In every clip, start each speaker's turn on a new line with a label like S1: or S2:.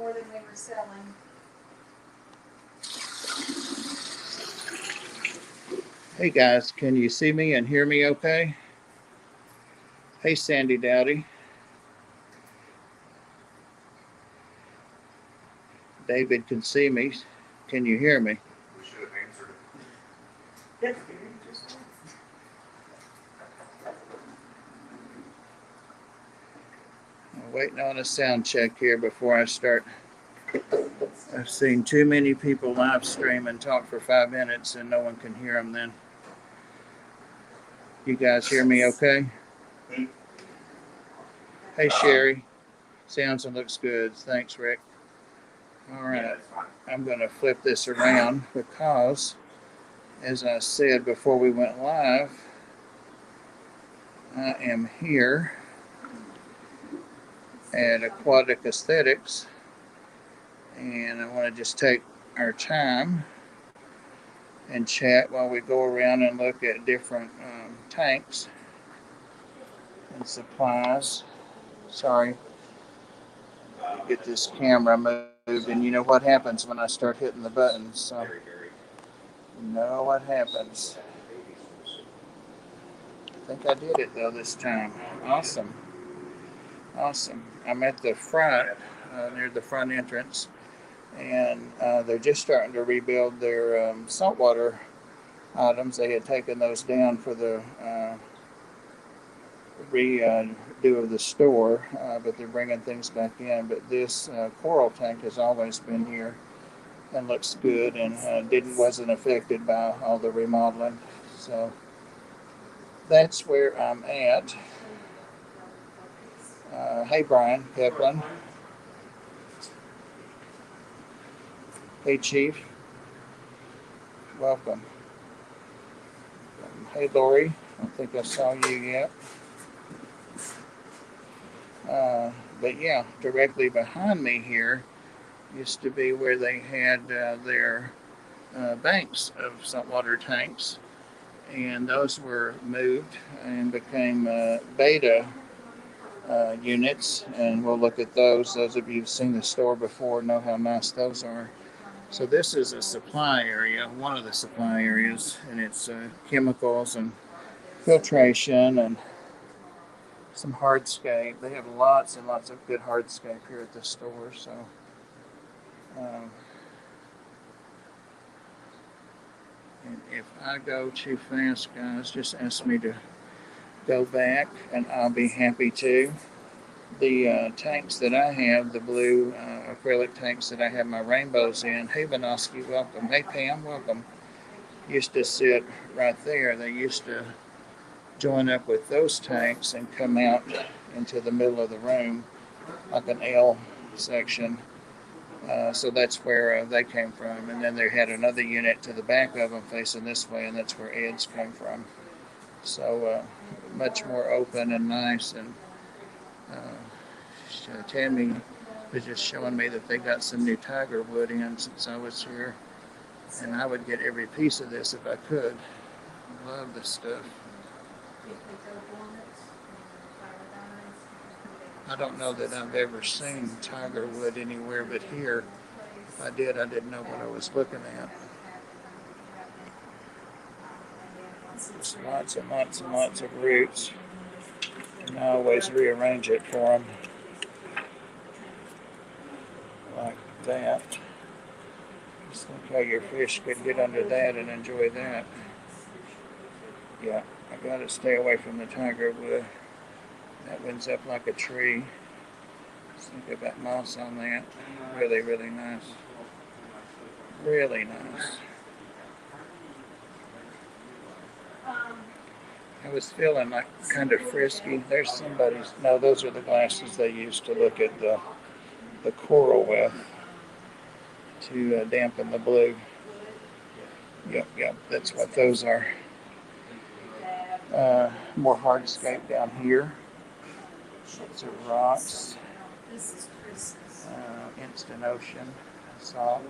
S1: more than we were selling.
S2: Hey guys, can you see me and hear me okay? Hey Sandy Dowdy. David can see me. Can you hear me?
S3: We should have answered it.
S1: That's very interesting.
S2: I'm waiting on a sound check here before I start. I've seen too many people live stream and talk for 5 minutes and no one can hear them then. You guys hear me okay? Hey Sherry. Sounds and looks good. Thanks, Rick. All right.
S3: Yeah, that's fine.
S2: I'm going to flip this around because, as I said before we went live, I am here at Aquatic Aesthetics, and I want to just take our time and chat while we go around and look at different tanks and supplies. Sorry, get this camera moved, and you know what happens when I start hitting the buttons, so you know what happens. I think I did it though this time. Awesome. I'm at the front, near the front entrance, and they're just starting to rebuild their saltwater items. They had taken those down for the redo of the store, but they're bringing things back in. But this coral tank has always been here and looks good, and wasn't affected by all the remodeling. So that's where I'm at. Hey Brian Pepplin. Hey Chief. Welcome. Hey Lori. I don't think I saw you yet. But yeah, directly behind me here used to be where they had their banks of saltwater tanks, and those were moved and became beta units, and we'll look at those. Those of you who've seen the store before know how nice those are. So this is a supply area, one of the supply areas, and it's chemicals and filtration and some hardscape. They have lots and lots of good hardscape here at the store. So and if I go too fast, guys, just ask me to go back and I'll be happy to. The tanks that I have, the blue acrylic tanks that I have my rainbows in. Hey Benoski, welcome. Hey Pam, welcome. Used to sit right there. They used to join up with those tanks and come out into the middle of the room like an L section. So that's where they came from. And then they had another unit to the back of them facing this way, and that's where Ed's came from. So much more open and nice. And Tammy was just showing me that they got some new tiger wood in since I was here. And I would get every piece of this if I could. Love this stuff. I don't know that I've ever seen tiger wood anywhere but here. If I did, I didn't know what I was looking at. Just lots and lots and lots of roots. And I always rearrange it for them. Like that. Just look how your fish could get under that and enjoy that. Yeah, I gotta stay away from the tiger wood. That winds up like a tree. Just think about moss on that. Really, really nice. Really nice. I was feeling like kind of frisky. There's somebody's. No, those are the glasses they used to look at the coral with to dampen the blue. Yep, that's what those are. More hardscape down here. Lots of rocks. Instant ocean. Salt.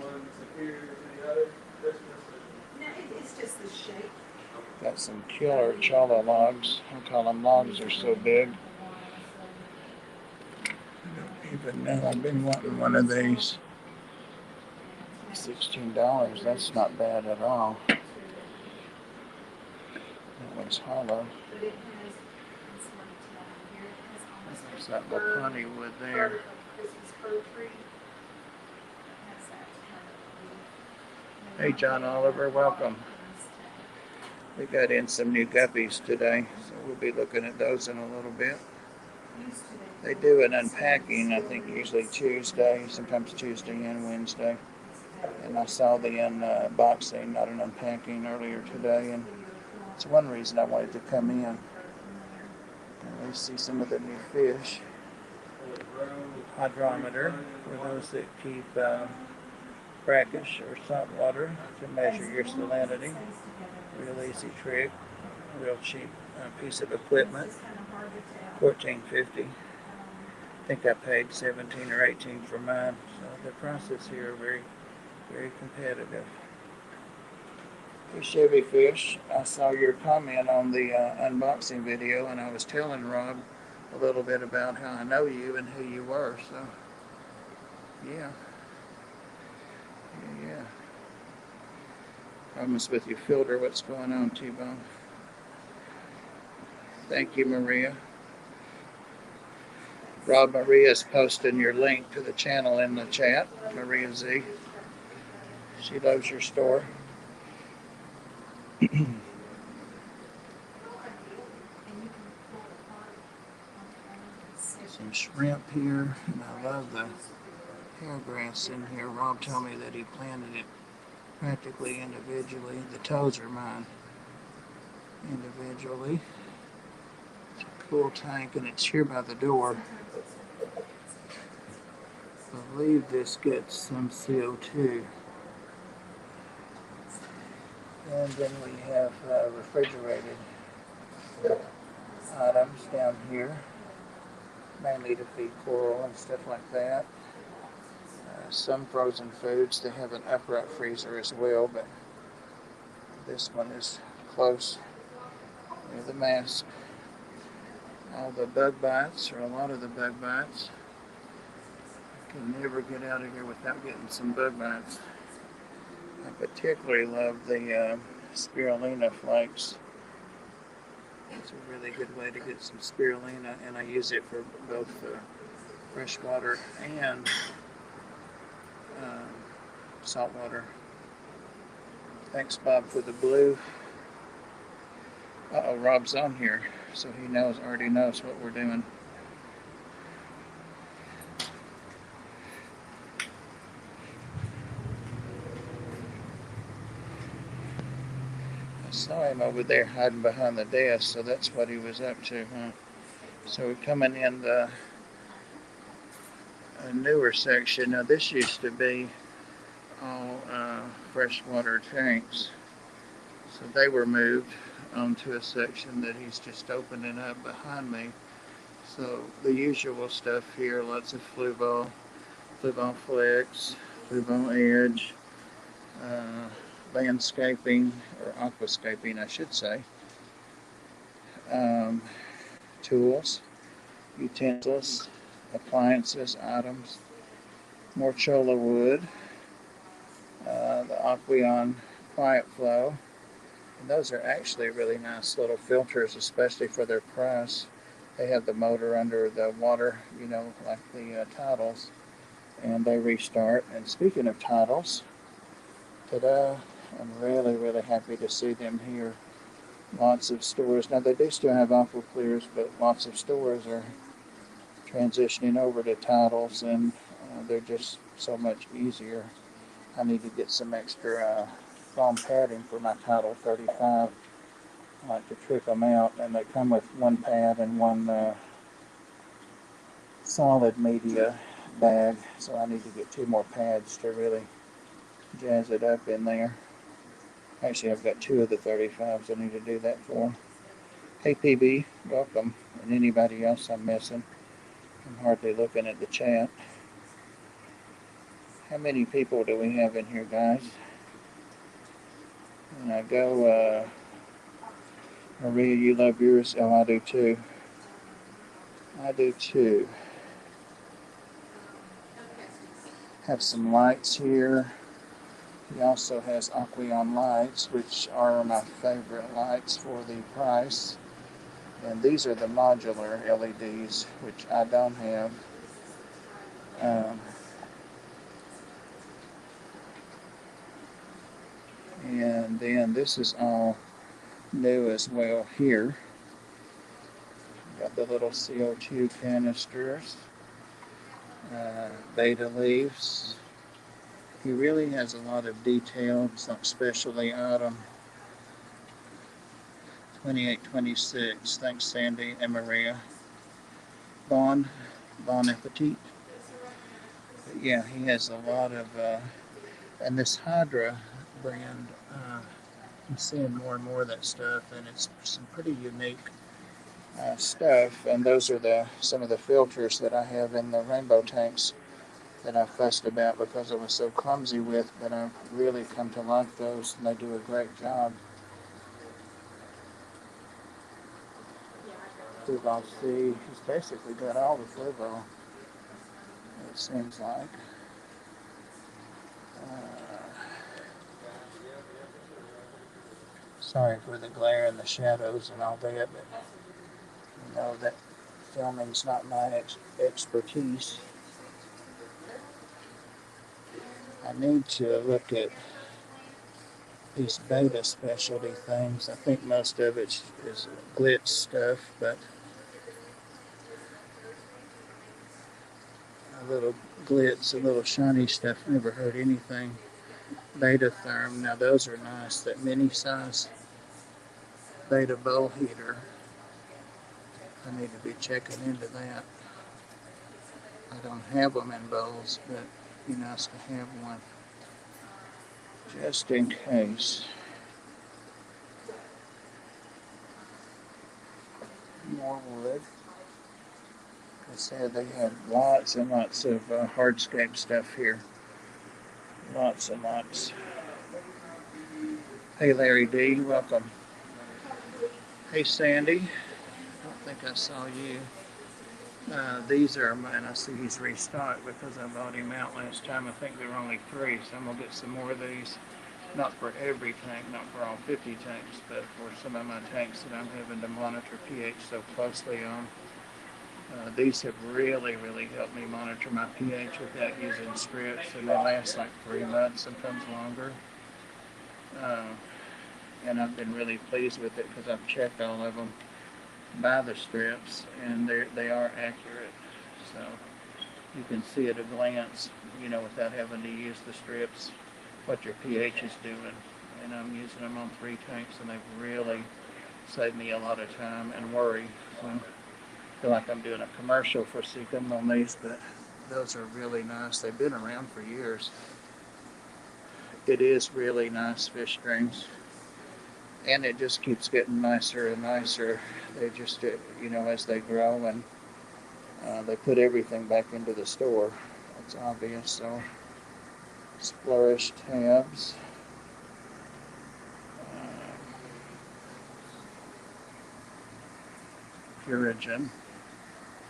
S1: It's just the shape.
S2: Got some killer cholla logs. I call them logs, they're so big. even know. I've been wanting one of these. $16. That's not bad at all. That one's hollow. There's that Lapani wood there. Hey, John Oliver, welcome. We got in some new guppies today, so we'll be looking at those in a little bit. They do an unpacking, I think, usually Tuesday, sometimes Tuesday and Wednesday. And I saw the unboxing, not an unpacking, earlier today, and it's one reason I wanted to come in and at least see some of the new fish. Hydrometer for those that keep brackish or salt water to measure your salinity. Real easy trick, real cheap piece of equipment. $14.50. I think I paid $17 or $18 for mine. So the prices here are very, very competitive. Hey Chevy Fish, I saw your comment on the unboxing video, and I was telling Rob a little bit about how I know you and who you were. So yeah. Problems with your filter. What's going on, T-Bone? Thank you, Maria. Rob, Maria's posting your link to the channel in the chat. Maria Z. She loves your store. Some shrimp here, and I love the hair grass in here. Rob told me that he planted it practically individually. The toes are mine individually. It's a cool tank, and it's here by the door. I believe this gets some CO2. And then we have refrigerated items down here, mainly to feed coral and stuff like that. Some frozen foods, they have an upright freezer as well, but this one is close near the mask. All the bug bites, or a lot of the bug bites. I can never get out of here without getting some bug bites. I particularly love the spirulina flakes. It's a really good way to get some spirulina, and I use it for both freshwater and saltwater. Thanks, Bob, for the blue. Uh-oh, Rob's on here, so he already knows what we're doing. I saw him over there hiding behind the desk, so that's what he was up to, huh? So we're coming in the newer section. Now this used to be all freshwater tanks, so they were moved onto a section that he's just opening up behind me. So the usual stuff here, lots of fluval flex, fluval edge, landscaping, or aquascaping I should say, tools, utensils, appliances, items, more cholla wood, the Aqueon Quiet Flow. And those are actually really nice little filters, especially for their price. They have the motor under the water, like the titles, and they restart. And speaking of titles, ta-da, I'm really, really happy to see them here. Lots of stores. Now, they do still have aqua clears, but lots of stores are transitioning over to titles, and they're just so much easier. I need to get some extra foam padding for my Title 35. I like to trick them out, and they come with one pad and one solid media bag, so I need to get 2 more pads to really jazz it up in there. Actually, I've got 2 of the 35s I need to do that for. Hey PB, welcome, and anybody else I'm missing. I'm hardly looking at the chat. How many people do we have in here, guys? And I go, Maria, you love yours? Oh, I do too. I do too. Have some lights here. He also has Aqueon lights, which are my favorite lights for the price. And these are the modular LEDs, which I don't have. And then this is all new as well here. Got the little CO2 canisters, beta leaves. He really has a lot of detail. It's like specialty item. 2826. Thanks, Sandy and Maria. Bon appetit. But yeah, he has a lot of, and this Hydra brand, I'm seeing more and more of that stuff, and it's some pretty unique stuff. And those are some of the filters that I have in the rainbow tanks that I fussed about because I was so clumsy with, but I've really come to like those, and they do a great job. Fluval C, he's basically got all the Fluval, it seems like. Sorry for the glare and the shadows and all that, but you know that filming's not my expertise. I need to look at these beta specialty things. I think most of it is glitz stuff, but a little glitz, a little shiny stuff, never hurt anything. Beta therm, now those are nice. That mini size beta bowl heater, I need to be checking into that. I don't have them in bowls, but it'd be nice to have one just in case. More wood. Like I said, they have lots and lots of hardscape stuff here. Lots and lots. Hey Larry D, welcome. Hey Sandy, I don't think I saw you. These are mine. I see he's restocked because I bought him out last time. I think there were only 3, so I'm going to get some more of these. Not for every tank, not for all 50 tanks, but for some of my tanks that I'm having to monitor pH so closely on. These have really, really helped me monitor my pH without using strips, and they last like 3 months, sometimes longer. And I've been really pleased with it because I've checked all of them by the strips, and they are accurate. So you can see at a glance, you know, without having to use the strips, what your pH is doing. And I'm using them on 3 tanks, and they've really saved me a lot of time and worry. So I feel like I'm doing a commercial for Seacom on these, but those are really nice. They've been around for years. It is really nice fish streams, and it just keeps getting nicer and nicer. They just, you know, as they grow, and they put everything back into the store. It's obvious. So Flourish tabs. Purigen.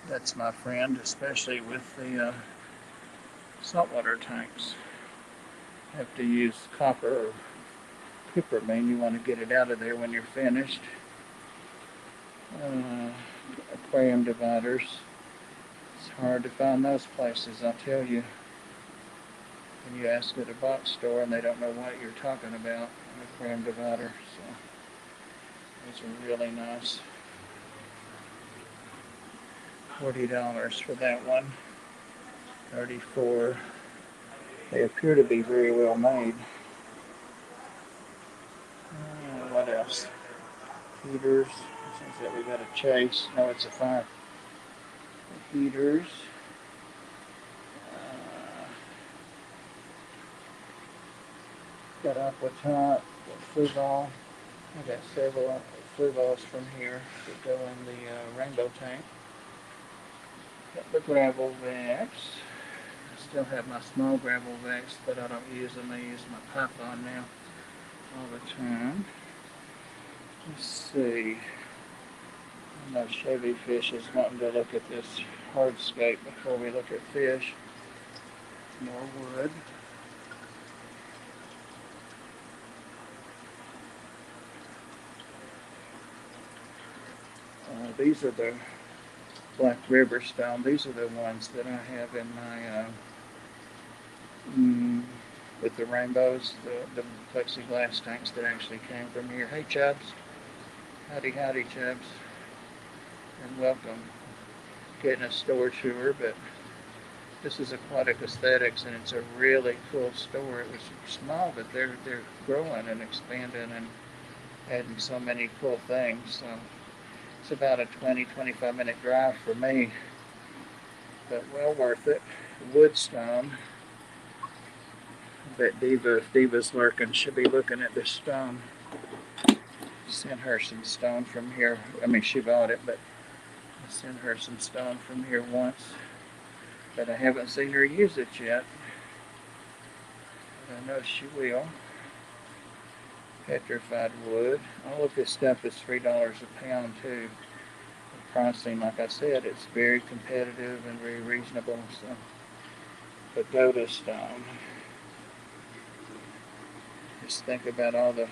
S2: That's my friend, especially with the saltwater tanks. Have to use copper or pippermine. You want to get it out of there when you're finished. Aquarium dividers. It's hard to find those places, I'll tell you. And you ask at a box store and they don't know what you're talking about, an aquarium divider. So these are really nice. $40 for that one. $34. They appear to be very well made. What else? Heaters. Since that we got a chase. No, it's a fire. Heaters. Got Aquatot, got Fluval. I got several Fluvals from here that go in the rainbow tank. Got the gravel vacs. I still have my small gravel vacs, but I don't use them. I use my Python now all the time. Let's see. I know Chevy Fish is wanting to look at this hardscape before we look at fish. More wood. These are the Black River stone. These are the ones that I have in my with the rainbows, the plexiglass tanks that actually came from here. Hey Chubbs, howdy howdy Chubbs, and welcome. Getting a store tour, but this is Aquatic Aesthetics, and it's a really cool store. It was small, but they're growing and expanding and adding so many cool things. So it's about a 20-25 minute drive for me, but well worth it. Woodstone. I bet Diva, if Diva's lurking, should be looking at this stone. Sent her some stone from here. I mean, she bought it, but I sent her some stone from here once. But I haven't seen her use it yet. But I know she will. Petrified wood. All of this stuff is $3 a pound too. The pricing, like I said, it's very competitive and very reasonable. So, pagoda stone. Just think about all the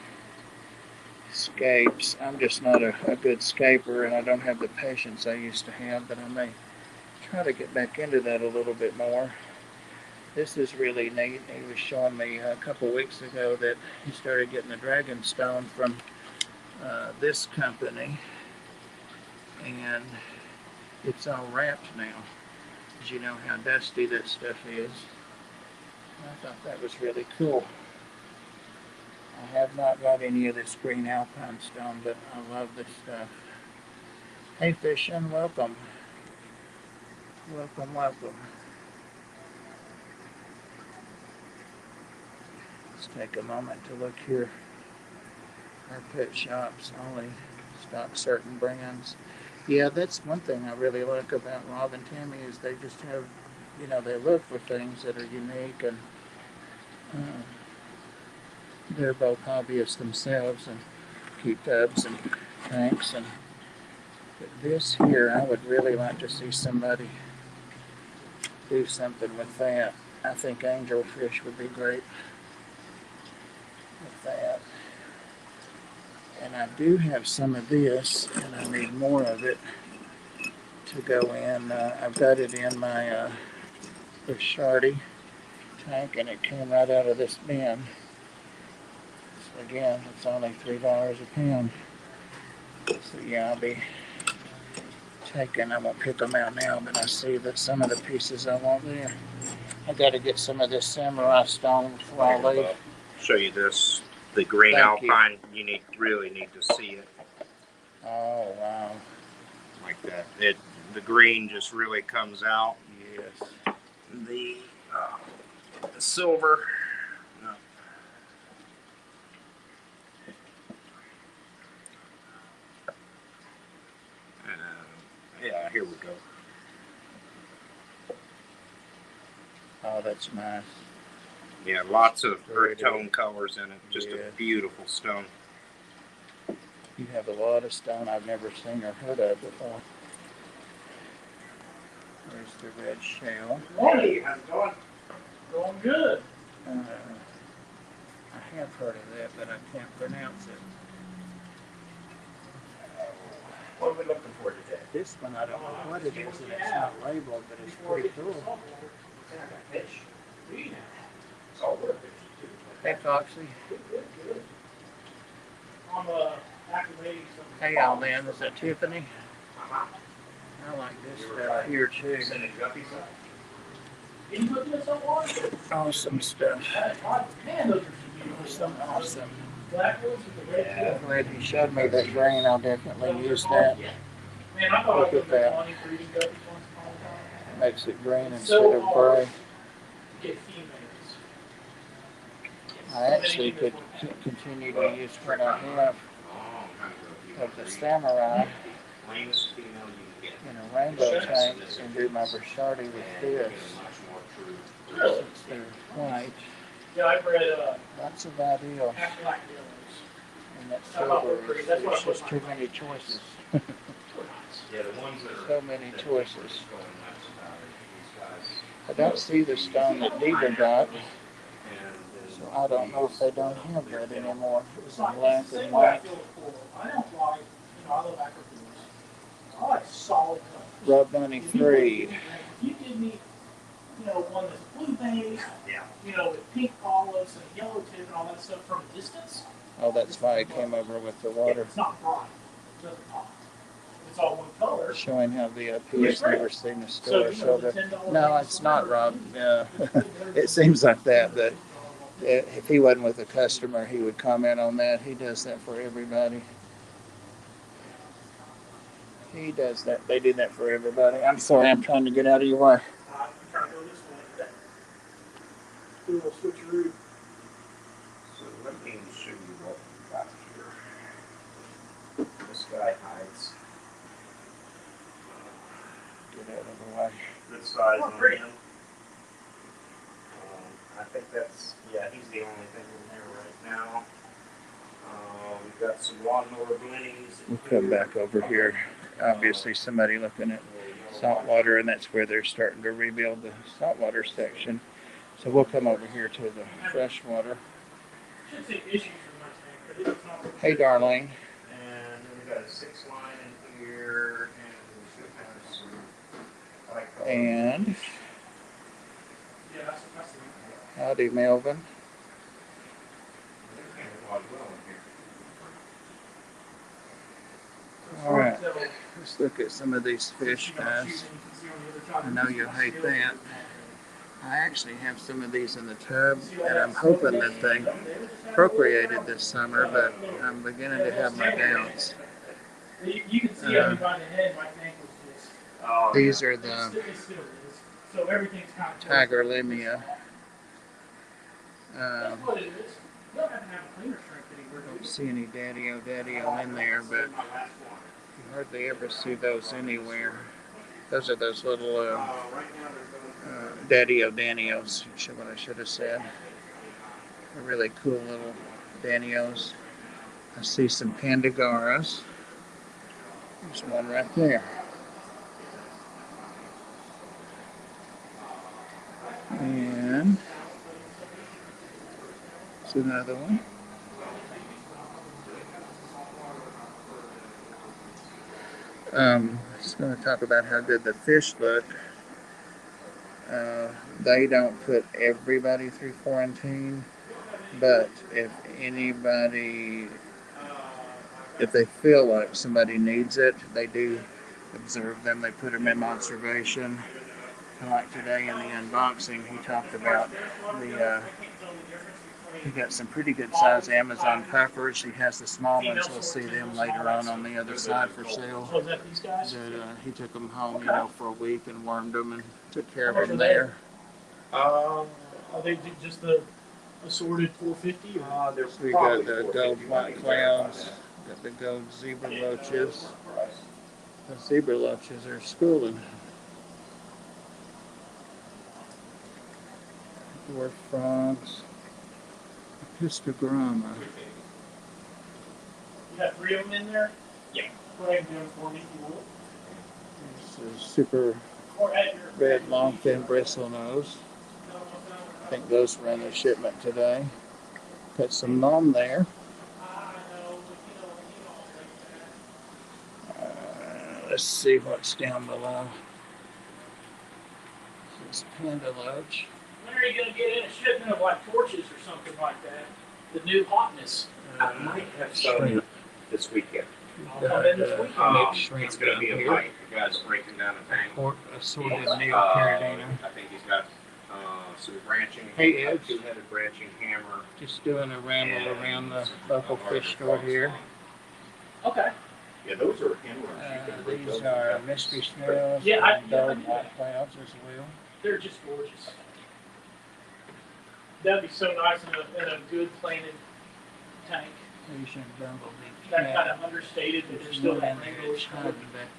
S2: scapes. I'm just not a good scaper, and I don't have the patience I used to have, but I may try to get back into that a little bit more. This is really neat. He was showing me a couple weeks ago that he started getting the dragon stone from this company, and it's all wrapped now. As you know how dusty that stuff is. I thought that was really cool. I have not got any of this green alpine stone, but I love this stuff. Hey Fishin', welcome. Welcome, welcome. Let's take a moment to look here. Our pet shops only stock certain brands. Yeah, that's one thing I really like about Rob and Tammy is they just have, you know, they look for things that are unique, and they're both hobbyists themselves and keep tubs and tanks. And but this here, I would really like to see somebody do something with that. I think angelfish would be great with that. And I do have some of this, and I need more of it to go in. I've got it in my Shardy tank, and it came right out of this bin. So again, it's only $3 a pound. So yeah, I'll be taking, I won't pick them out now, but I see that some of the pieces I want there. I got to get some of this samurai stone before I leave.
S3: Show you this, the green
S2: Thank
S3: alpine. You really need to see it.
S2: Oh wow!
S3: Like that. The green just really comes out.
S2: Yes.
S3: The silver. No. Yeah, here we go.
S2: Oh, that's nice.
S3: Yeah, lots of earth tone colors in it. Just a beautiful stone.
S2: You have a lot of stone I've never seen or heard of before. There's the red shell.
S4: Morning, how's it going? Going good.
S2: I have heard of that, but I can't pronounce it.
S4: What are we looking for today?
S2: This one, I don't know what it is, and it's not labeled, but it's pretty cool.
S4: Fish. It's all worth it.
S2: Hey, Foxy.
S4: I'm acclimating some.
S2: Hey, all man, is that Tiffany? I like this stuff here, too.
S4: Sending guppies up. Can you put this up on?
S2: Awesome stuff.
S4: Man, those are some
S2: Awesome.
S4: black ones with the red.
S2: I'm glad he showed me that green. I'll definitely use that.
S4: Man, I thought
S2: Look
S4: I was
S2: at that.
S4: money for eating guppies once upon a time.
S2: Makes it green instead of gray.
S4: Get females.
S2: I actually could continue to use what I have of the samurai in a rainbow tank and do my Vershardi with this. Since they're white.
S4: Yeah, I've read
S2: Lots of ideals.
S4: half black billows.
S2: And that silver is there's just too many choices.
S3: Yeah, the ones that are
S2: So many choices. I don't see the stone that Diva got,
S3: And
S2: so I don't know if they don't have that anymore. It's
S4: It's
S2: in
S4: like
S2: black
S4: it's the
S2: and
S4: same way I
S2: white.
S4: feel with coral. I don't like, I love acropores. I like solid colors.
S2: Rub Money
S4: If you put-
S2: Free.
S4: If you give me, one that's blue based,
S3: yeah.
S4: with pink olives and yellow tip and all that stuff from a distance,
S2: Oh, that's why it came over with the water.
S4: it's not bright. It doesn't pop. It's all one color.
S2: Showing how the Pierce never seen a
S4: So,
S2: store show
S4: the
S2: that.
S4: $10
S2: No, it's not, Rob. It seems like that, but if he wasn't with a customer, he would comment on that. He does that for everybody. He does that. They do that for everybody. I'm sorry, I'm trying to get out of your way.
S4: I'm trying to go this way. Do a little switcheroo.
S3: So let me show you what we got here. This guy hides.
S2: Get out of the way.
S3: Good size
S4: Oh,
S3: on
S4: pretty.
S3: him. I think that's, he's the only thing in there right now. We've got some lawnmower blinnies.
S2: We'll come back over here. Obviously, somebody looking at saltwater, and that's where they're starting to rebuild the saltwater section. So we'll come over here to the freshwater.
S4: Should say issues for my tank, but it's not.
S2: Hey, Darlene.
S3: And then we got a 6 line in here, and we should have some light color.
S2: And
S4: Yeah, that's the
S2: howdy, Melvin. All right, let's look at some of these fish, guys. I know you'll hate that. I actually have some of these in the tub, and I'm hoping that they procreated this summer, but I'm beginning to have my doubts.
S4: You can see on by the head, my tank was just.
S2: These are the
S4: It still is. So everything's kind of.
S2: Tiger Limia.
S4: That's what it is. You don't have to have a cleaner strength anywhere.
S2: Don't see any daddy-o in there, but you hardly ever see those anywhere. Those are those little daddy-o Danios, what I should have said. They're really cool little Danios. I see some Pandagaras. There's one right there. And it's another one. Just going to talk about how good the fish look. They don't put everybody through quarantine, but if they feel like somebody needs it, they do observe them. They put them in observation. Like today in the unboxing, he talked about he got some pretty good size Amazon puffers. He has the small ones. We'll see them later on the other side for sale.
S4: So is that these guys?
S2: But he took them home, for a week and warmed them and took care of them there.
S4: Are they just the assorted 450? Or?
S2: We got the gold white clowns, got the gold zebra loaches. The zebra loaches are schooling. Dwarf frogs. Histogramma.
S4: You got 3 of them in there? Yeah. Go ahead and do them for me if you would.
S2: This is super
S4: Or at your
S2: red, long, thin bristle nose. I think those were in the shipment today. Put some on there. Let's see what's down below. This is Panda Loach.
S4: When are you going to get in a shipment of like torches or something like that? The new hotness.
S3: I might have some this weekend.
S4: I'll come in this weekend.
S3: It's going to be a fight. The guy's breaking down a tank.
S2: Assorted
S3: I
S2: neocaridina.
S3: think he's got some branching,
S2: Hey, Ed.
S3: two-headed branching hammer.
S2: Just doing a ramble around the local fish store here.
S4: Okay.
S3: Yeah, those are handlers. You can break
S2: These
S3: those
S2: are
S3: down.
S2: mystery snails
S4: Yeah,
S2: and gold white clouds as well.
S4: They're just gorgeous. That'd be so nice in a good planted tank.
S2: Asian bumblebee
S4: That kind
S2: cat.
S4: of understated, but
S2: There's
S4: there's still
S2: one
S4: that
S2: in there.
S4: rainbow
S2: It's
S4: color.
S2: hiding back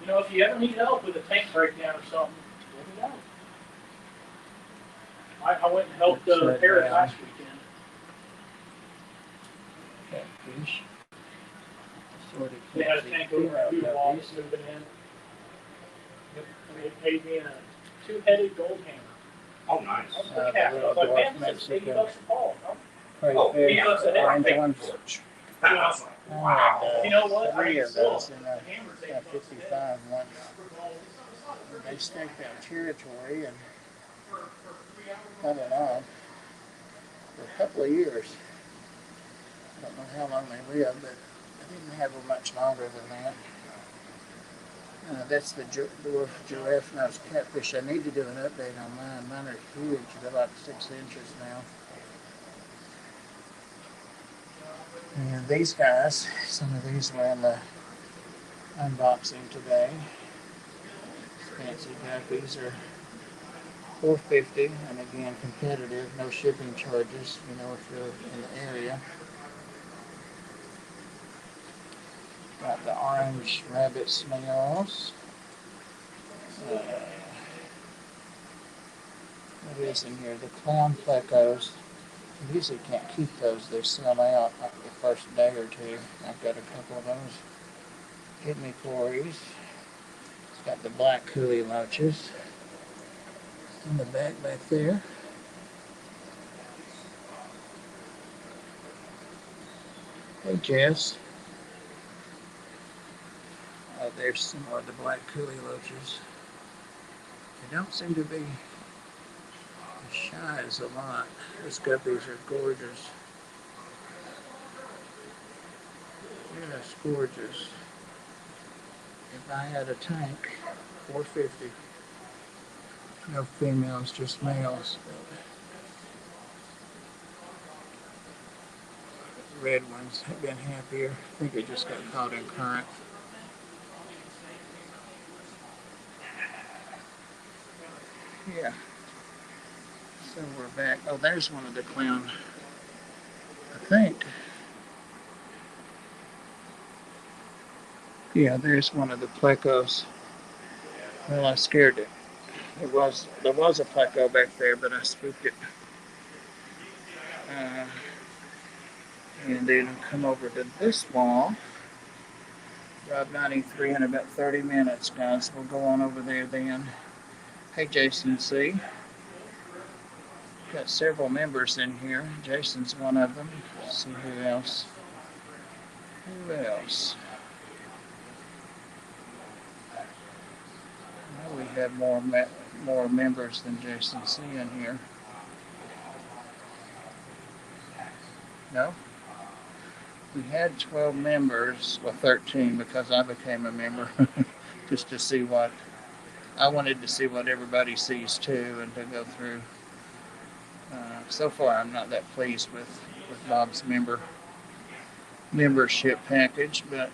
S2: there.
S4: If you ever need help with a tank breakdown or something, let me know. I went and helped
S2: Upside
S4: Eric
S2: down.
S4: last weekend.
S2: Catfish. Assorted
S4: They had a
S2: catfish.
S4: tank over at
S2: Puppies.
S4: Food Walls moving in. They paid me in a two-headed gold hammer.
S3: Oh, nice.
S4: I was
S2: the
S4: looking at it, I was
S2: little
S4: like,
S2: dwarf
S4: man, this is $80
S2: Mexican.
S4: a ball. Huh?
S3: Oh,
S2: Crayfish,
S3: yeah,
S4: that's an
S2: orange
S3: big
S2: ones.
S3: torch.
S4: Yeah.
S3: I was like,
S2: I
S3: wow.
S2: had,
S4: You know what?
S2: three of
S4: Still,
S2: those in a
S4: hammers,
S2: 55 once. They staked out territory and held it on for a couple of years. I don't know how long they lived, but I didn't have them much longer than that. That's the dwarf giraffe-nosed catfish. I need to do an update on mine. Mine are huge. They're like 6 inches now. And these guys, some of these were in the unboxing today. Fancy guppies are $4.50, and again competitive, no shipping charges. You know, if you're in the area. Got the orange rabbit snails. What is in here? The clown plecos. You usually can't keep those. They sell out like the first day or two. I've got a couple of those. Kidney cories. It's got the black coolie loaches in the back there. Hey, Jess. Oh, there's some more of the black coolie loaches. They don't seem to be as shy as a lot. Those guppies are gorgeous. Yes, gorgeous. If I had a tank, $4.50. No females, just males. The red ones have been happier. I think it just got caught in current. Yeah. So we're back. Oh, there's one of the clown. I think. Yeah, there's one of the plecos. Well, I scared it. There was a pleco back there, but I spooked it. And then I'll come over to this wall. Rob 93 in about 30 minutes, guys. We'll go on over there then. Hey, Jason C. Got several members in here. Jason's one of them. Let's see who else. Who else? Well, we have more members than Jason C in here. No? We had 12 members, well 13 because I became a member, just to see what, I wanted to see what everybody sees too and to go through. So far I'm not that pleased with Bob's membership package, but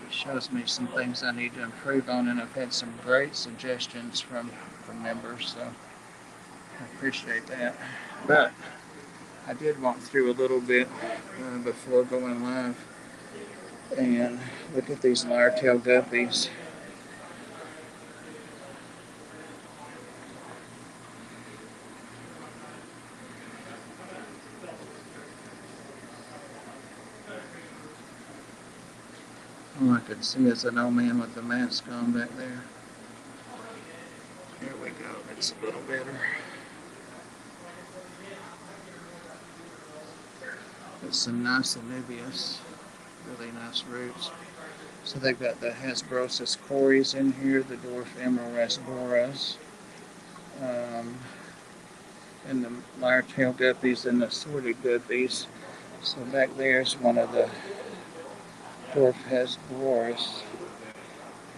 S2: it shows me some things I need to improve on, and I've had some great suggestions from members, so I appreciate that. But I did walk through a little bit before going live and look at these lyre-tail guppies. All I could see is an old man with a mask on back there. Here we go. It's a little better. It's some nice Anubias. Really nice roots. So they've got the Hasbrosus cories in here, the dwarf emerald rasboras, and the lyre-tail guppies and the assorted guppies. So back there's one of the dwarf Hasbroras.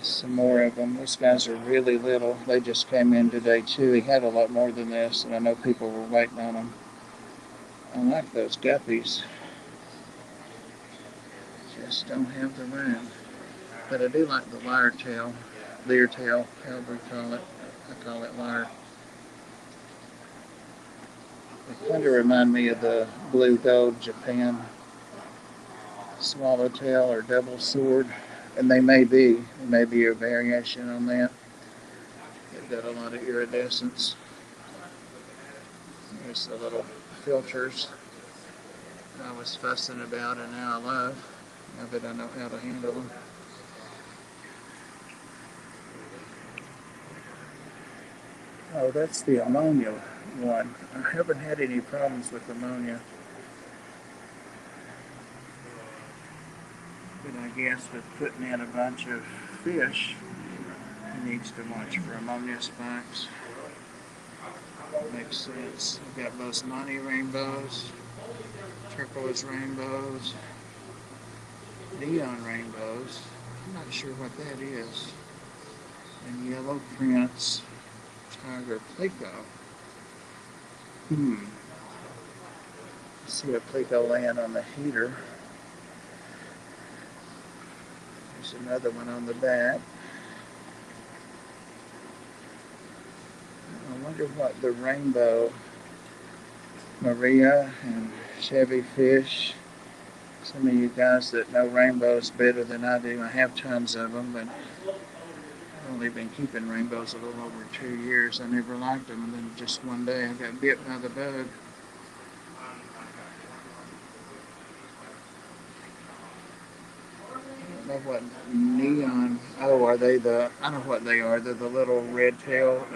S2: Some more of them. These guys are really little. They just came in today too. He had a lot more than this, and I know people were waiting on them. I like those guppies. Just don't have the room. But I do like the lyre-tail, leer-tail, however you call it. I call it lyre. They kind of remind me of the blue gold Japan swallowtail or double sword. And they may be a variation on that. They've got a lot of iridescence. There's the little filters I was fussing about and now I love, now that I know how to handle them. Oh, that's the ammonia one. I haven't had any problems with ammonia. But I guess with putting in a bunch of fish, he needs to watch for ammonia spikes. Makes sense. We've got basmati rainbows, turquoise rainbows, neon rainbows. I'm not sure what that is. And yellow prince, tiger pleco. See a pleco laying on the heater. There's another one on the back. I wonder what the rainbow Maria and Chevy fish. Some of you guys that know rainbows better than I do. I have tons of them, but I've only been keeping rainbows a little over 2 years. I never liked them, and then just one day I got bit by the bug. I don't know what neon. Oh, are they the? I don't know what they are. They're the little red tail.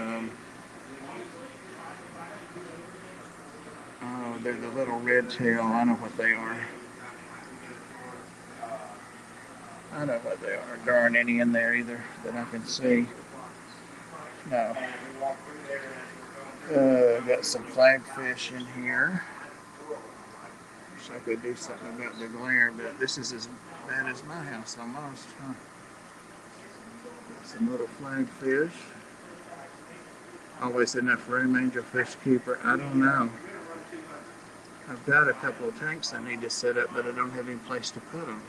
S2: Oh, they're the little red tail. I know what they are. I know what they are. There aren't any in there either that I can see. No. Got some flagfish in here. Wish I could do something about the glare, but this is as bad as my house almost. Huh? Got some little flagfish. Always enough room, angelfish keeper. I don't know. I've got a couple of tanks I need to set up, but I don't have any place to put them.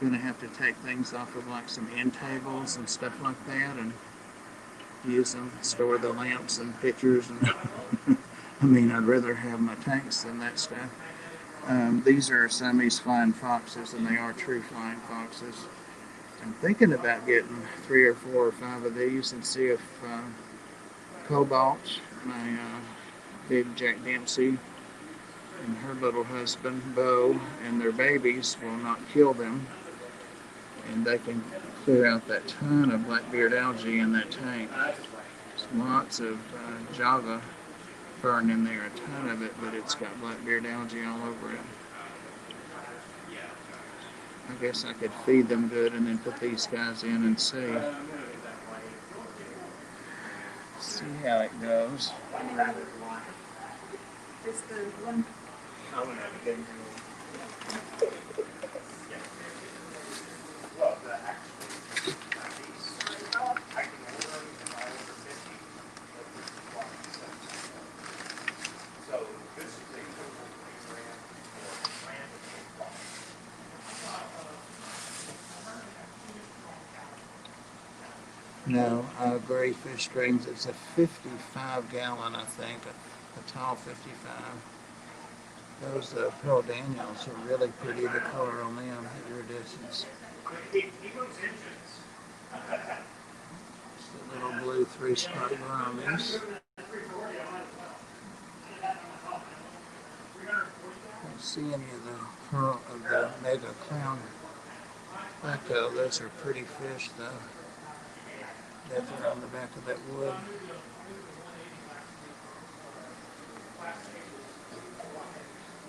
S2: I'm going to have to take things off of like some end tables and stuff like that and use them, store the lamps and pictures. And I mean, I'd rather have my tanks than that stuff. These are Siamese flying foxes, and they are true flying foxes. I'm thinking about getting 3 or 4 or 5 of these and see if Cobalt, my big Jack Dempsey, and her little husband, Bo, and their babies will not kill them. And they can clear out that ton of blackbeard algae in that tank. There's lots of Java fern in there, a ton of it, but it's got blackbeard algae all over it. I guess I could feed them good and then put these guys in and see how it goes.
S1: Is the one
S2: No, gray fish strings. It's a 55-gallon, I think, a tall 55. Those Pearl Daniels are really pretty. The color on them, iridescence. It's the little blue 3-spot brownies. Don't see any of the mega clown pleco. Those are pretty fish, though. Definitely on the back of that wood.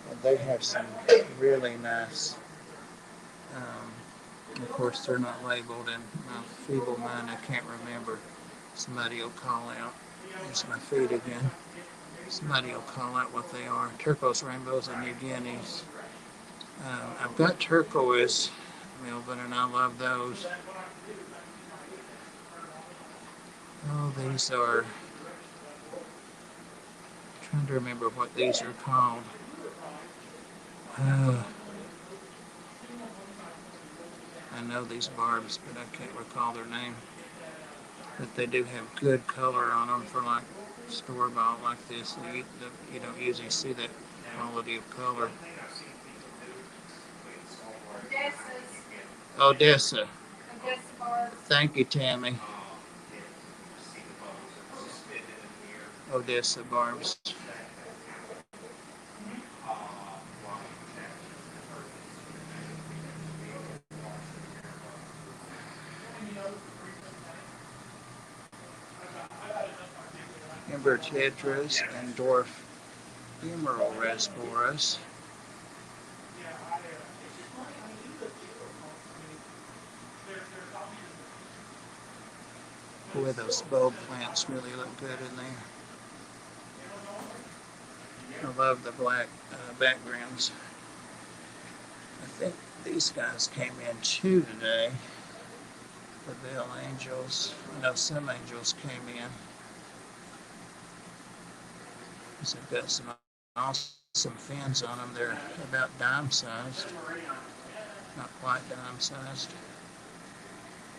S2: And they have some really nice, of course they're not labeled, and my feeble mind, I can't remember. Somebody will call out. There's my feed again. Somebody will call out what they are. Turquoise rainbows and New Guineas. I've got turquoise, Melvin, and I love those. Oh, these are, I'm trying to remember what these are called. I know these barbs, but I can't recall their name. But they do have good color on them for like store-bought like this. You don't usually see that quality of color. Odessa. Thank you, Tammy. Odessa barbs. Embertetras and dwarf emerald rasboras. Boy, those bulb plants really look good in there. I love the black backgrounds. I think these guys came in two today. The Bell Angels. No, some angels came in. They've got some awesome fins on them. They're about dime sized. Not quite dime sized.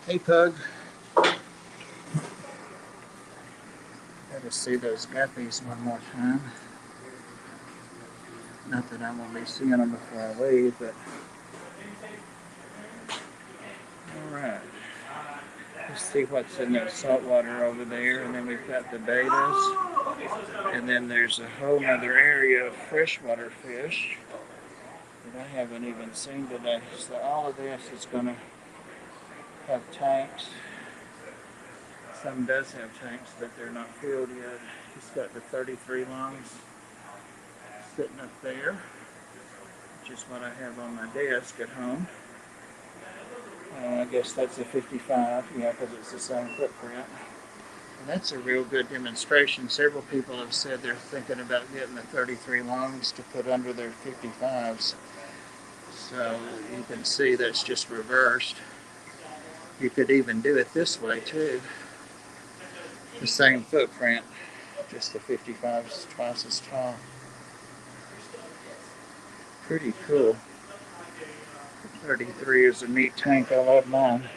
S2: Hey, Pug. Gotta see those guppies one more time. Not that I'm gonna be seeing them before I leave, but alright. Let's see what's in that salt water over there, and then we've got the betas, and then there's a whole other area of freshwater fish that I haven't even seen today. So all of this is gonna have tanks. Some does have tanks, but they're not filled yet. It's got the 33 lungs sitting up there, which is what I have on my desk at home. I guess that's a 55, yeah, because it's the same footprint. And that's a real good demonstration. Several people have said they're thinking about getting the 33 lungs to put under their 55s. So you can see that's just reversed. You could even do it this way too. The same footprint, just the 55 is twice as tall. Pretty cool. 33 is a neat tank. I love mine.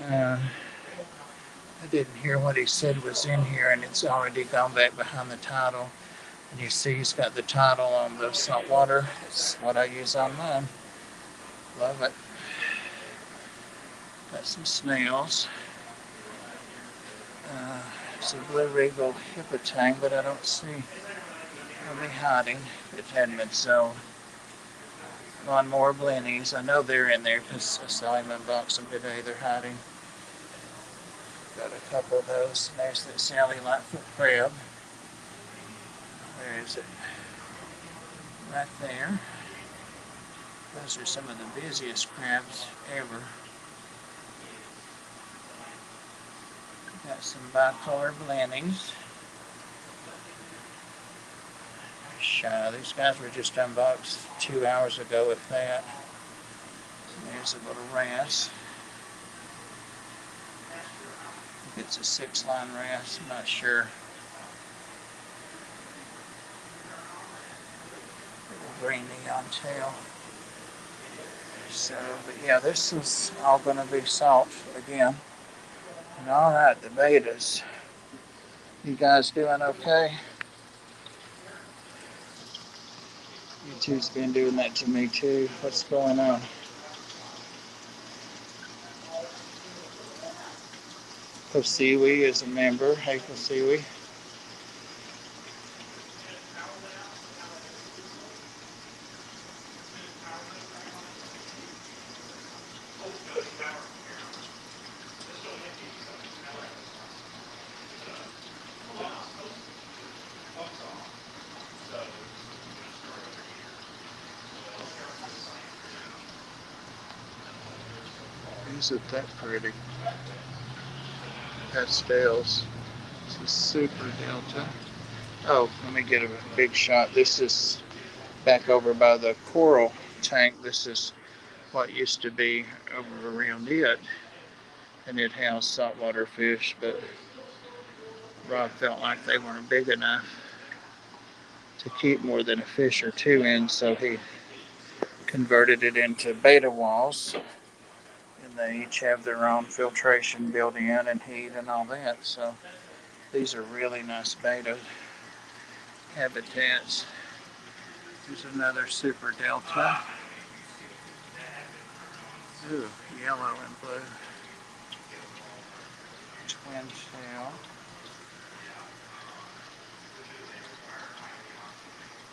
S2: I didn't hear what he said was in here, and it's already gone back behind the title. And you see he's got the title on the salt water. It's what I use on mine. Love it. Got some snails. It's a blue regal hippotang, but I don't see any hiding. It hadn't been sold. One more blennies. I know they're in there because I saw him unbox them today. They're hiding. Got a couple of those. There's that Sally Lightfoot crab. Where is it? Right there. Those are some of the busiest crabs ever. Got some bicolor blennies. Shy. These guys were just unboxed 2 hours ago, if that. And there's a little wrasse. I think it's a 6-line wrasse. I'm not sure. Little green neon tail. So, but yeah, this is all going to be salt again. And alright, the betas. You guys doing okay? YouTube's been doing that to me too. What's going on? Posiwi is a member. Hey, Posiwi. Isn't that pretty? Pastels. This is Super Delta. Oh, let me get a big shot. This is back over by the coral tank. This is what used to be over around it, and it housed saltwater fish, but Rob felt like they weren't big enough to keep more than a fish or two in, so he converted it into beta walls. And they each have their own filtration built in and heat and all that. So these are really nice beta habitats. Here's another Super Delta. Ooh, yellow and blue. Twin tail.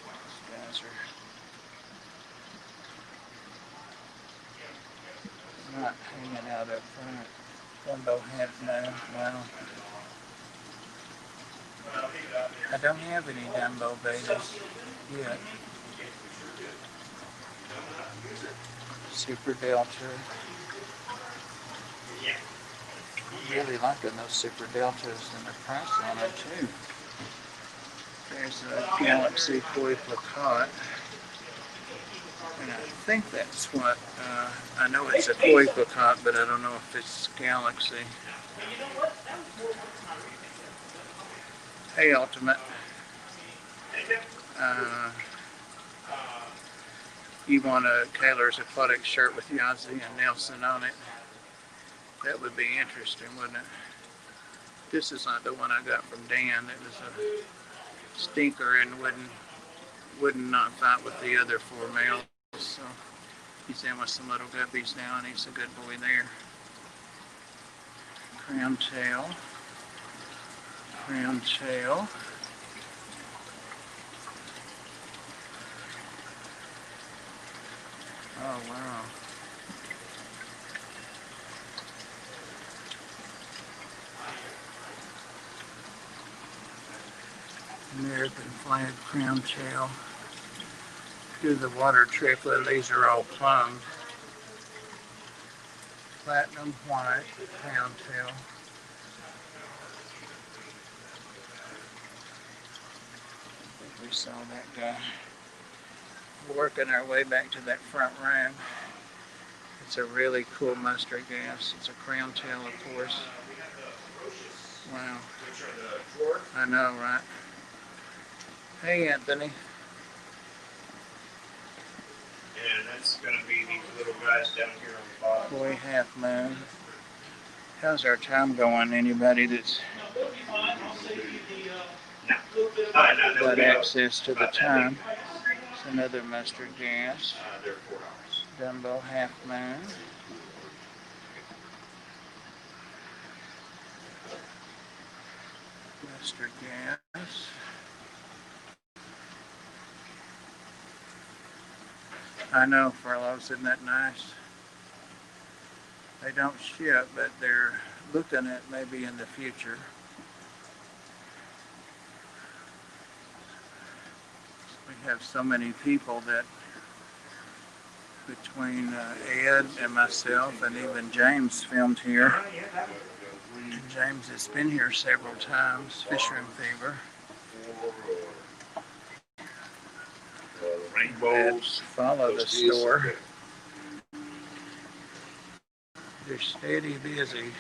S2: These guys are not hanging out up front. Jumbo head, no. don't have any Dumbo babies yet. Super Delta. Really liking those Super Deltas and the price on them too. There's a Galaxy Koi Plakat. And I think that's what, I know it's a Koi Plakat, but I don't know if it's Galaxy. Hey, Ultimate. You want a Taylor's Aquatic shirt with Yazzie and Nelson on it? That would be interesting, wouldn't it? This is not the one I got from Dan. It was a stinker and would not fight with the other 4 males. So he's in with some little guppies now, and he's a good boy there. Crown tail. Crown tail. Oh, wow. American flag crown tail. Do the water triplet. These are all plumbed. Platinum white crown tail. I think we saw that guy. We're working our way back to that front room. It's a really cool mustard gas. It's a crown tail, of course. Wow. I know, right? Hey, Anthony.
S3: And that's going to be these little guys down here on the bottom.
S2: Boy Half Moon. How's our time going? Anybody that's got access to the time? It's another mustard gas.
S3: They're $4.
S2: Dumbo Half Moon. Mustard gas. I know, Furloughs, isn't that nice? They don't ship, but they're looking at maybe in the future. We have so many people that between Ed and myself and even James filmed here. And James has been here several times, Fisher and Fever.
S3: Rainbows.
S2: Follow the store. They're steady busy.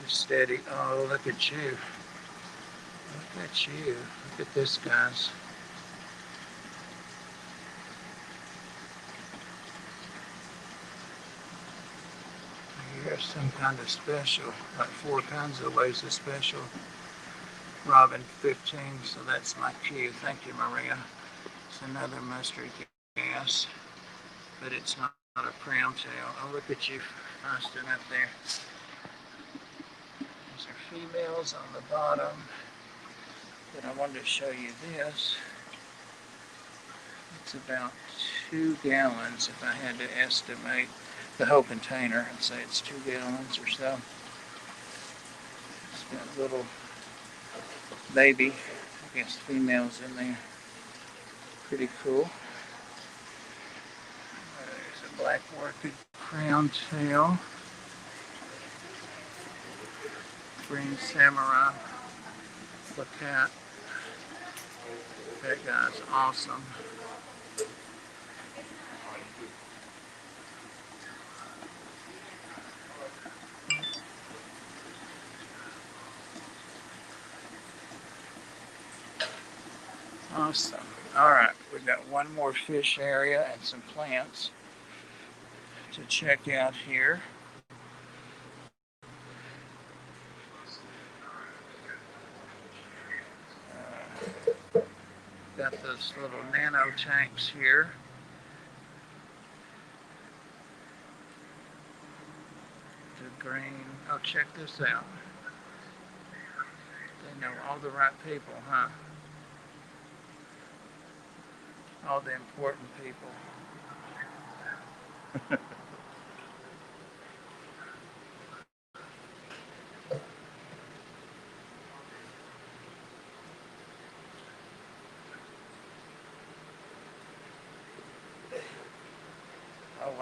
S2: Just steady. Oh, look at you. Look at you. Look at this, guys. Here's some kind of special, like 4 kinds of ways of special. Robin 15, so that's my cue. Thank you, Maria. It's another mustard gas, but it's not a crown tail. Oh, look at you, Austin, up there. These are females on the bottom. But I wanted to show you this. It's about 2 gallons if I had to estimate the whole container. I'd say it's 2 gallons or so. It's got a little baby, I guess females in there. Pretty cool. There's a black orchid crown tail. Green samurai plakat. That guy's awesome. Awesome. All right, we've got one more fish area and some plants to check out here. Got those little nano tanks here. The green. Oh, check this out. They know all the right people, huh? All the important people.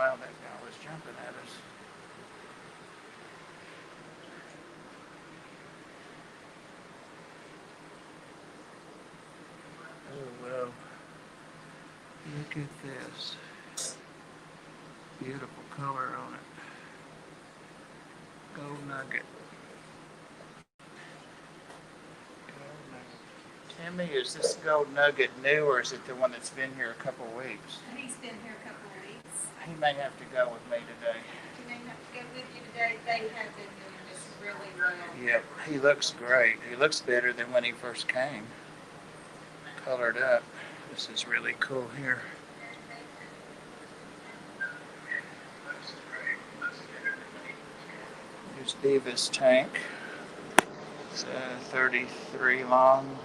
S2: while that guy was jumping at us. Oh well. Look at this. Beautiful color on it. Gold nugget. Gold nugget. Timmy, is this gold nugget new or is it the one that's been here a couple of weeks?
S1: He's been here a couple of weeks.
S2: He may have to go with me today.
S1: He may have to go with you today. They have been doing this really well.
S2: Yep, he looks great. He looks better than when he first came. Colored up. This is really cool here. Here's Diva's tank. It's 33 long,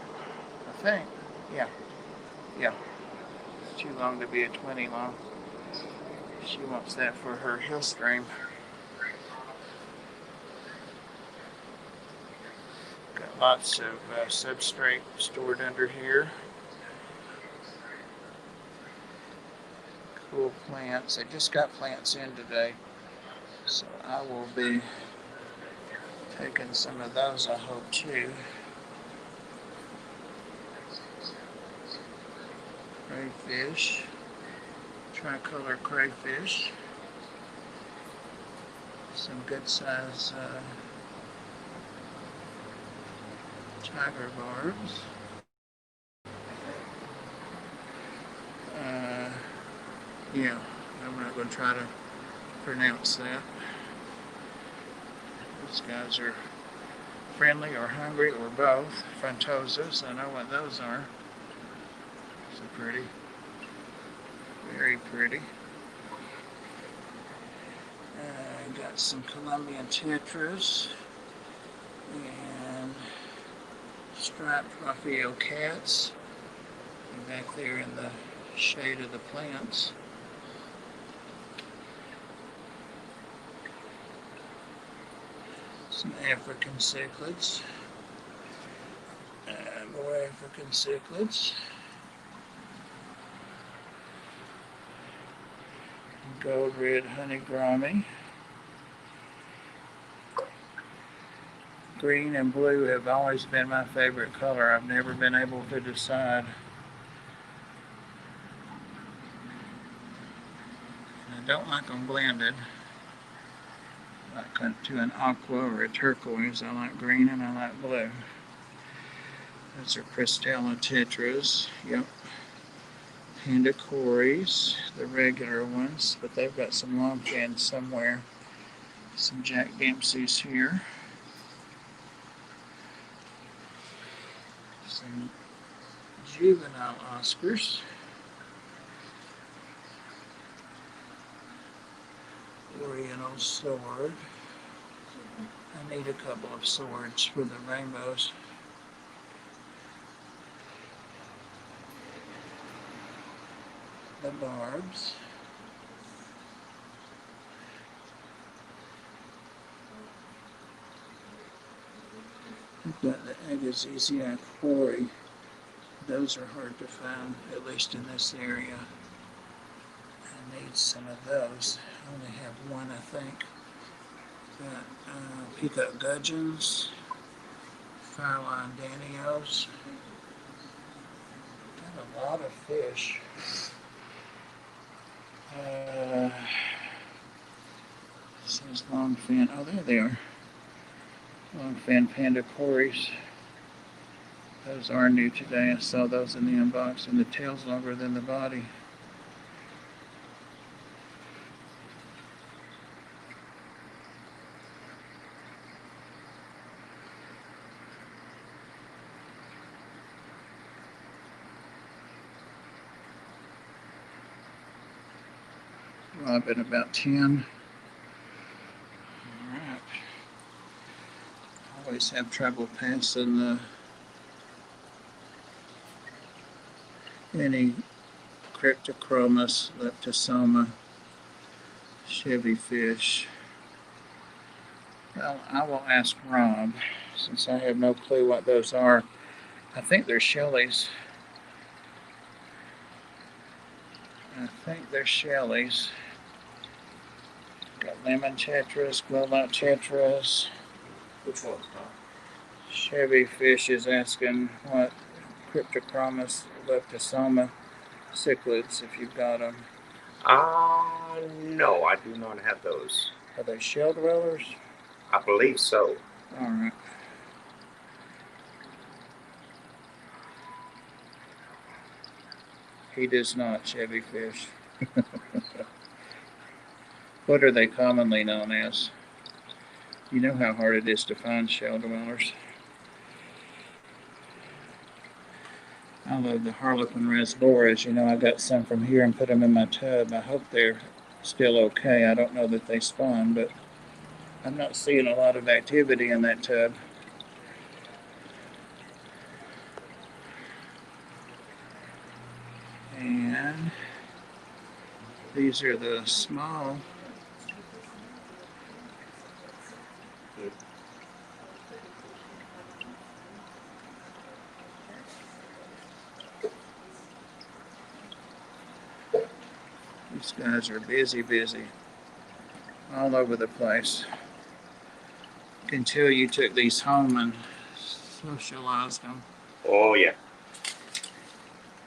S2: I think. Yeah. It's too long to be a 20 long. She wants that for her hill stream. Got lots of substrate stored under here. Cool plants. I just got plants in today, so I will be taking some of those, I hope, too. Crayfish. Tricolor crayfish. Some good size tiger barbs. Yeah, I'm not going to try to pronounce that. These guys are friendly or hungry or both. Frontosas, I know what those are. So pretty. Very pretty. Got some Colombian tetras and striped Raphael cats. And back there in the shade of the plants. Some African cichlids. More African cichlids. Gold red honey grommy. Green and blue have always been my favorite color. I've never been able to decide. I don't like them blended. Like to an aqua or a turquoise. I like green and I like blue. Those are Cristella tetras. Yep. Panda cories, the regular ones, but they've got some long fins somewhere. Some Jack Dempsey's here. Some juvenile Oscars. Oriental sword. I need a couple of swords for the rainbows. The barbs. We've got the Agassiz quarry. Those are hard to find, at least in this area. I need some of those. I only have one, I think. Got peacock gudgeons, fireline danios. Got a lot of fish. This is longfin. Oh, there they are. Longfin panda cories. Those are new today. I saw those in the inbox, and the tail's longer than the body. Robin about 10. Alright. Always have trouble passing any Cryptochromis, Leptosoma, Chevy fish. Well, I will ask Rob, since I have no clue what those are. I think they're Shelleys. Got lemon tetras, glow light tetras.
S3: Which one's not?
S2: Chevy Fish is asking what Cryptochromis leptosoma cichlids, if you've got them.
S3: No, I do not have those.
S2: Are they shell dwellers?
S3: I believe so.
S2: Alright. He does not, Chevy Fish. What are they commonly known as? You know how hard it is to find shell dwellers. I love the Harlequin rasboras. You know, I got some from here and put them in my tub. I hope they're still okay. I don't know that they spawn, but I'm not seeing a lot of activity in that tub. And these are the small. These guys are busy, all over the place. You can tell you took these home and socialized them
S3: Oh, yeah.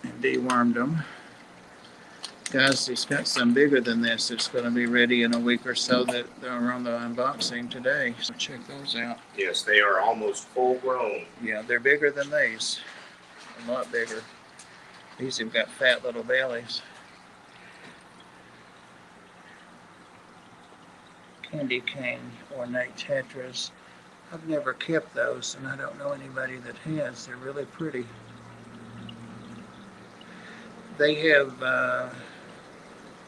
S2: and dewormed them. Guys, he's got some bigger than this. It's going to be ready in a week or so that they're on the unboxing today. So check those out.
S3: Yes, they are almost full grown.
S2: Yeah, they're bigger than these. A lot bigger. These have got fat little bellies. Candy cane ornate tetras. I've never kept those, and I don't know anybody that has. They're really pretty. They have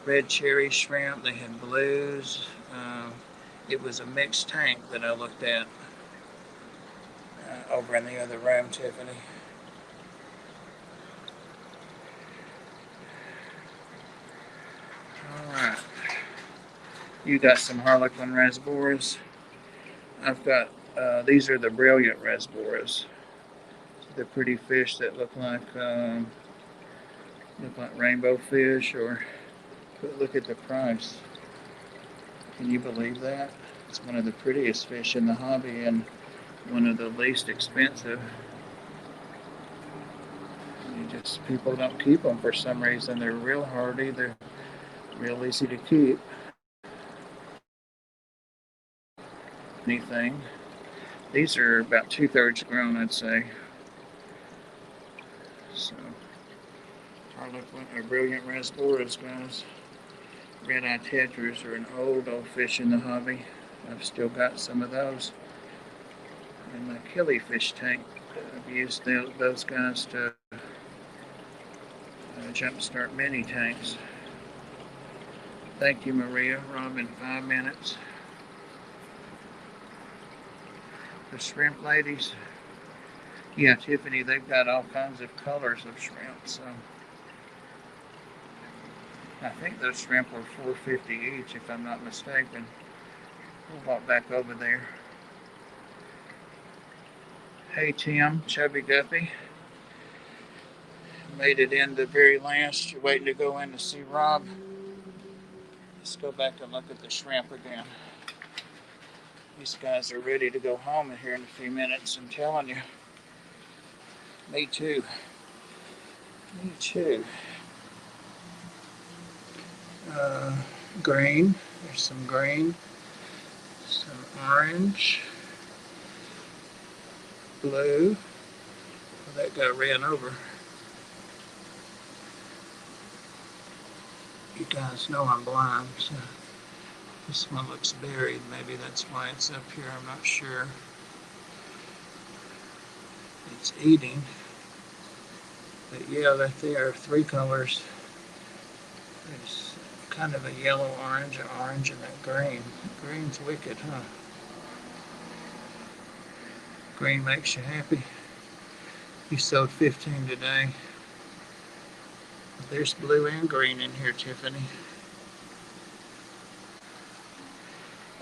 S2: red cherry shrimp. They have blues. It was a mixed tank that I looked at over in the other room, Tiffany. All right. You got some Harlequin rasboras. I've got, these are the brilliant rasboras. The pretty fish that look like rainbow fish, or look at the price. Can you believe that? It's one of the prettiest fish in the hobby and one of the least expensive. People don't keep them for some reason. They're real hardy. They're real easy to keep. Anything. These are about 2/3 grown, I'd say. So, Harlequin or brilliant rasboras, guys. Red-eye tetras are an old fish in the hobby. I've still got some of those in my killifish tank. I've used those guys to jumpstart mini tanks. Thank you, Maria. Rob, in 5 minutes. The shrimp ladies. Yeah, Tiffany, they've got all kinds of colors of shrimp. So I think those shrimp were $4.50 each, if I'm not mistaken. We'll walk back over there. Hey, Tim, Chubby Guppy. Made it in the very last. You're waiting to go in to see Rob. Let's go back and look at the shrimp again. These guys are ready to go home here in a few minutes, I'm telling you. Me too. Me too. Green. There's some green. Some orange. Blue. Well, that guy ran over. You guys know I'm blind, so this one looks buried. Maybe that's why it's up here. I'm not sure. It's eating. But yeah, there are 3 colors. There's kind of a yellow orange, an orange, and that green. Green's wicked, huh? Green makes you happy. You sold 15 today. There's blue and green in here, Tiffany.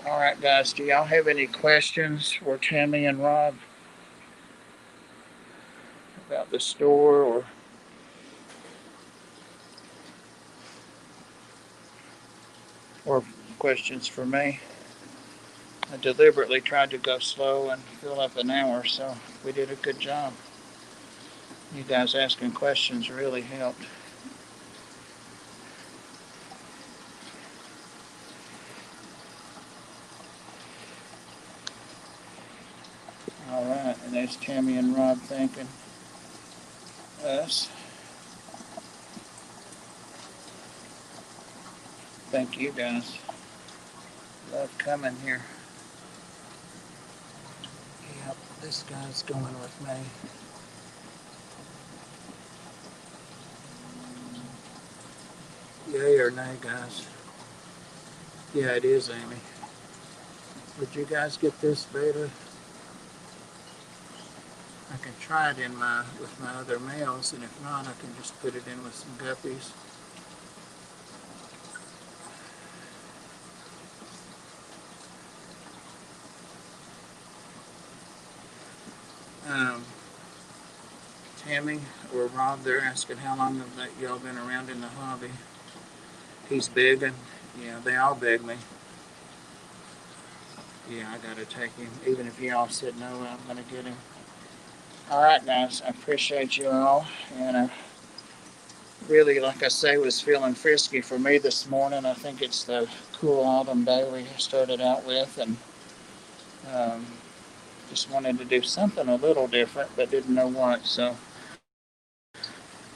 S2: All right, guys, do y'all have any questions for Tammy and Rob about the store or questions for me. I deliberately tried to go slow and fill up an hour, so we did a good job. You guys asking questions really helped. All right, and there's Tammy and Rob thanking us. Thank you guys. Love coming here. Yep, this guy's going with me. Yay or nay, guys? Yeah, it is, Amy. Would you guys get this beta? I can try it in with my other males, and if not, I can just put it in with some guppies. Tammy or Rob, they're asking how long have y'all been around in the hobby. He's begging. Yeah, they all beg me. Yeah, I gotta take him. Even if y'all said no, I'm gonna get him. All right, guys, I appreciate you all, and really, like I say, was feeling frisky for me this morning. I think it's the cool autumn day we started out with, and just wanted to do something a little different, but didn't know what. So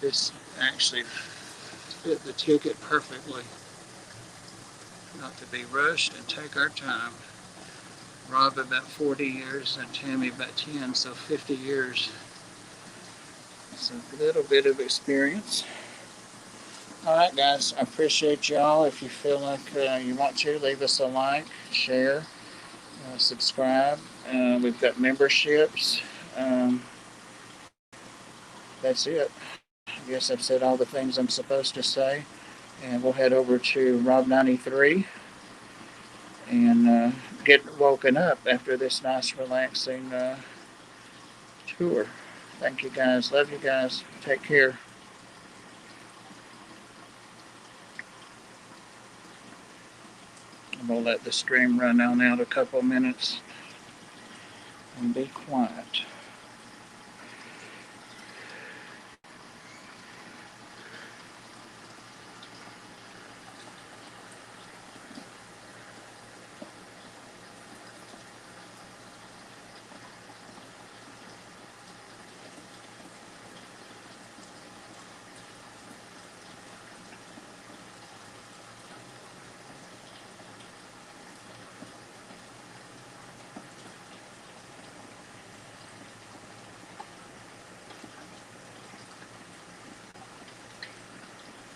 S2: this actually fit the ticket perfectly. Not to be rushed and take our time. Rob about 40 years and Tammy about 10, so 50 years. It's a little bit of experience. All right, guys, I appreciate y'all. If you feel like you want to, leave us a like, share, subscribe. We've got memberships. That's it. I guess I've said all the things I'm supposed to say. And we'll head over to Rob 93 and get woken up after this nice, relaxing tour. Thank you, guys. Love you guys. Take care. I'm going to let the stream run on out a couple minutes and be quiet.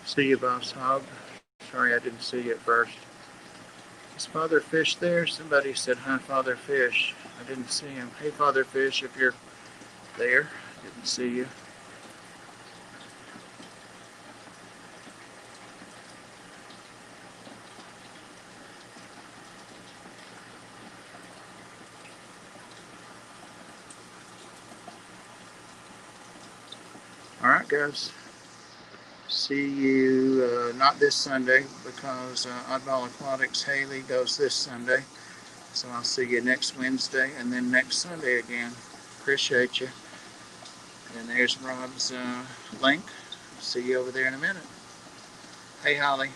S2: See you, Boss Hog. Sorry I didn't see you at first. Is Father Fish there? Somebody said, hi, Father Fish. I didn't see him. Hey, Father Fish, if you're there, didn't see you. All right, guys. See you not this Sunday because Oddball Aquatics Haley goes this Sunday. So I'll see you next Wednesday and then next Sunday again. Appreciate you. And there's Rob's link. See you over there in a minute. Hey, Holly.